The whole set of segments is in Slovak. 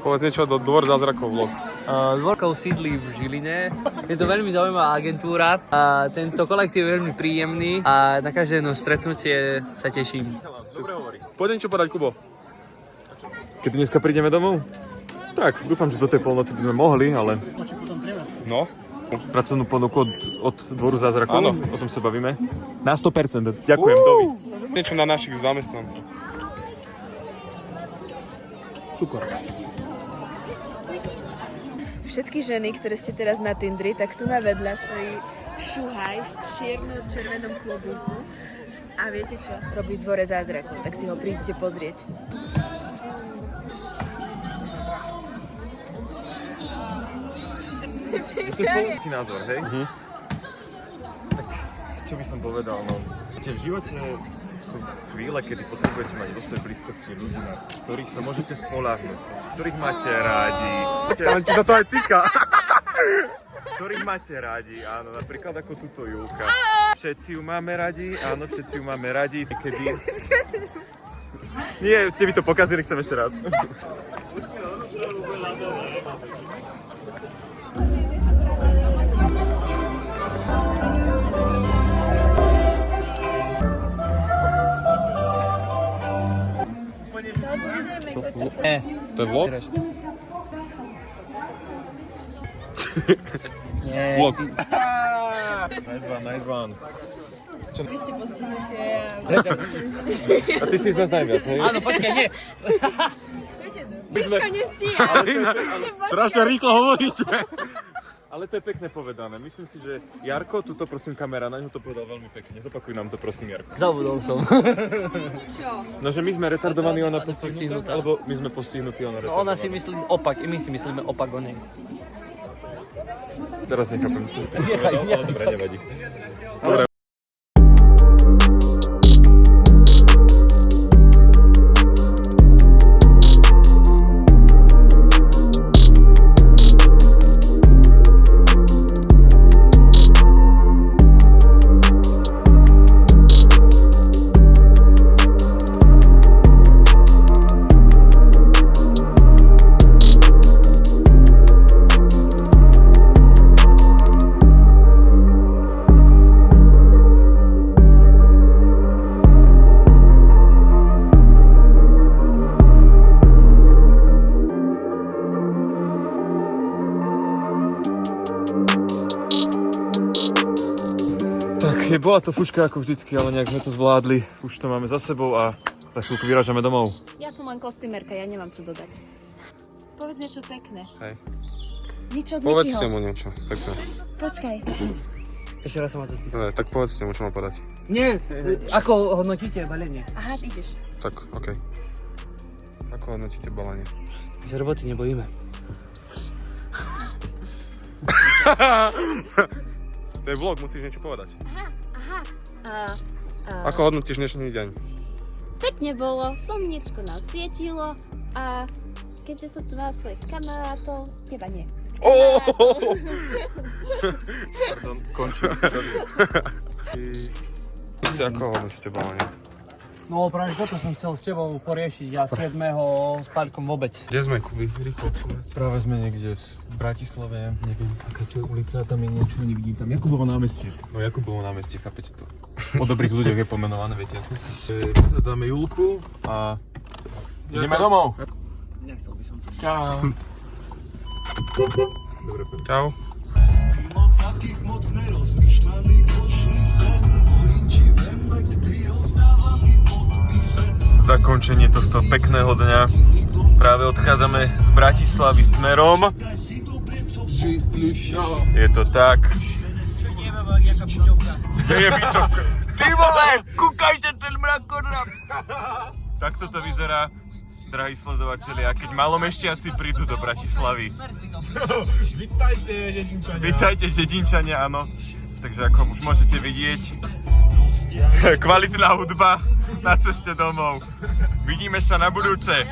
Povedz niečo do Dvor zázrakov vlog. Dvorkov sídli v Žiline. Je to veľmi zaujímavá agentúra. A tento kolektív je veľmi príjemný a na každé jedno stretnutie sa teším. Dobre hovorí. Poď niečo podať, Kubo. Keď dneska prídeme domov? Tak, dúfam, že do tej polnoci by sme mohli, ale... No. Pracovnú ponuku od Dvoru zázrakov, Áno. o tom sa bavíme. Na 100%. Ďakujem, dovi. Niečo na našich zamestnancov. Cukor. Všetky ženy, ktoré ste teraz na Tindri, tak tu na vedľa stojí šuhaj v čierno-červenom klobúku. A viete čo? Robí v Dvore zázrakov, tak si ho príďte pozrieť. Vy ste spoločný názor, hej? Tak, čo by som povedal, no... V živote sú chvíle, kedy potrebujete mať vo svojej blízkosti ľudí, na ktorých sa môžete spoľahnúť, ktorých máte rádi. Len či sa to aj týka. Ktorých máte radi, áno, napríklad ako túto Julka. Všetci ju máme radi, áno, všetci ju máme radi, kedy... Nie, ste mi to pokazili, chcem ešte raz. To je vlog? Nie, Vlog. Nice one. Vy ste postihnutí A ty si z nás najviac, hej? Áno, počkaj, nie. Pičko nestíha. Strašne rýchlo hovoríte. Ale to je pekne povedané. Myslím si, že Jarko, tuto prosím kamera, na ňo to povedal veľmi pekne. Zopakuj nám to prosím, Jarko. Zabudol som. Čo? No, že my sme retardovaní, ona Postihnutá. postihnutá, alebo my sme postihnutí, ona retardovaná. Ona si myslí opak, i my si myslíme opak o nej. Teraz nechápem, čo si Nechaj, povedal, ale dobre, nevadí. Tak, bola to fuška ako vždycky, ale nejak sme to zvládli. Už to máme za sebou a za chvíľku vyrážame domov. Ja som len kostýmerka, ja nemám čo dodať. Povedz niečo pekné. Hej. Nič od Povedzte Nikyho. mu niečo. Pekné. Počkaj. Ešte raz sa ma to spýtam. Dobre, tak povedzte mu, čo má podať. Nie, ako hodnotíte balenie? Aha, ideš. Tak, okej. Ako hodnotíte balenie? Že roboty nebojíme. To je vlog, musíš niečo povedať. Aha. Ako hodnotíš dnešný deň? Pekne bolo, slniečko nás svietilo a keďže som tu mala svojich kamarátov, teba nie. Pardon, končím. Ako hodnotíte balenie? No práve toto som chcel s tebou poriešiť. Ja 7. s Pálkom vôbec. Kde sme, Kuby? Rýchlo povedz. Práve sme niekde v Bratislave, neviem, aká tu je ulica, tam je niečo, nevidím tam. Jakubovo námestie. No Jakubovo námestie, chápete to? O dobrých ľuďoch je pomenované, viete ako? Vysádzame Julku a ideme domov. Nechcel by som to. Čau. Dobre, poď. Čau. Zakončenie tohto pekného dňa. Práve odchádzame z Bratislavy smerom. Je to tak. Čo nie je, jaká buďovka. Kde je bytovka? Ty vole, kúkajte ten mrakodrap! Takto to vyzerá, drahí sledovatelia, keď malomešťaci prídu do Bratislavy. Vítajte, dedinčania. Vítajte, dedinčania, áno. Takže ako už môžete vidieť, kvalitná hudba na ceste domov. Vidíme sa na budúce.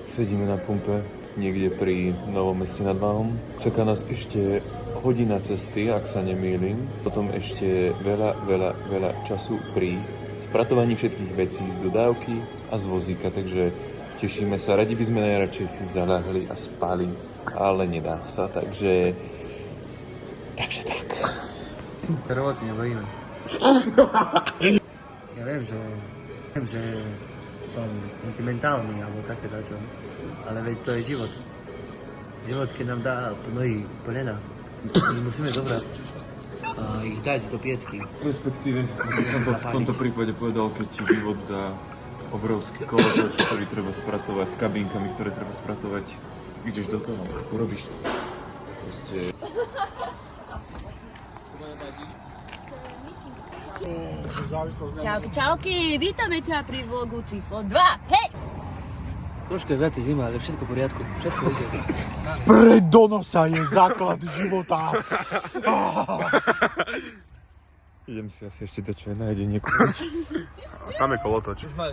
Sedíme na pumpe niekde pri Novom Meste nad Váhom. Čaká nás ešte hodina cesty, ak sa nemýlim. Potom ešte veľa času pri spratovaní všetkých vecí z dodávky a z vozíka, takže tešíme sa. Radi by sme najradšej si zaľahli a spali, ale nedá sa, takže tak. Roboty nebojíme. Ja viem, že som sentimentálny alebo také dačo, ale veď to je život. Život, keď nám dá nohy plnená, my musíme zobrať a ich dať do piecky. Respektíve, som to v tomto prípade povedal, keď ti život dá obrovský kolotoč, ktorý treba spratovať, s kabínkami, ktoré treba spratovať. Ideš do toho, urobíš to. Proste... Čauky, vítame ťa pri vlogu číslo 2. Hej! Trošku je viacej zima, ale všetko v poriadku. Všetko ide. Spred do nosa je základ života. Idem si asi ešte dačo na jedenie kúpiť. A tam je kolotoč. Už máš.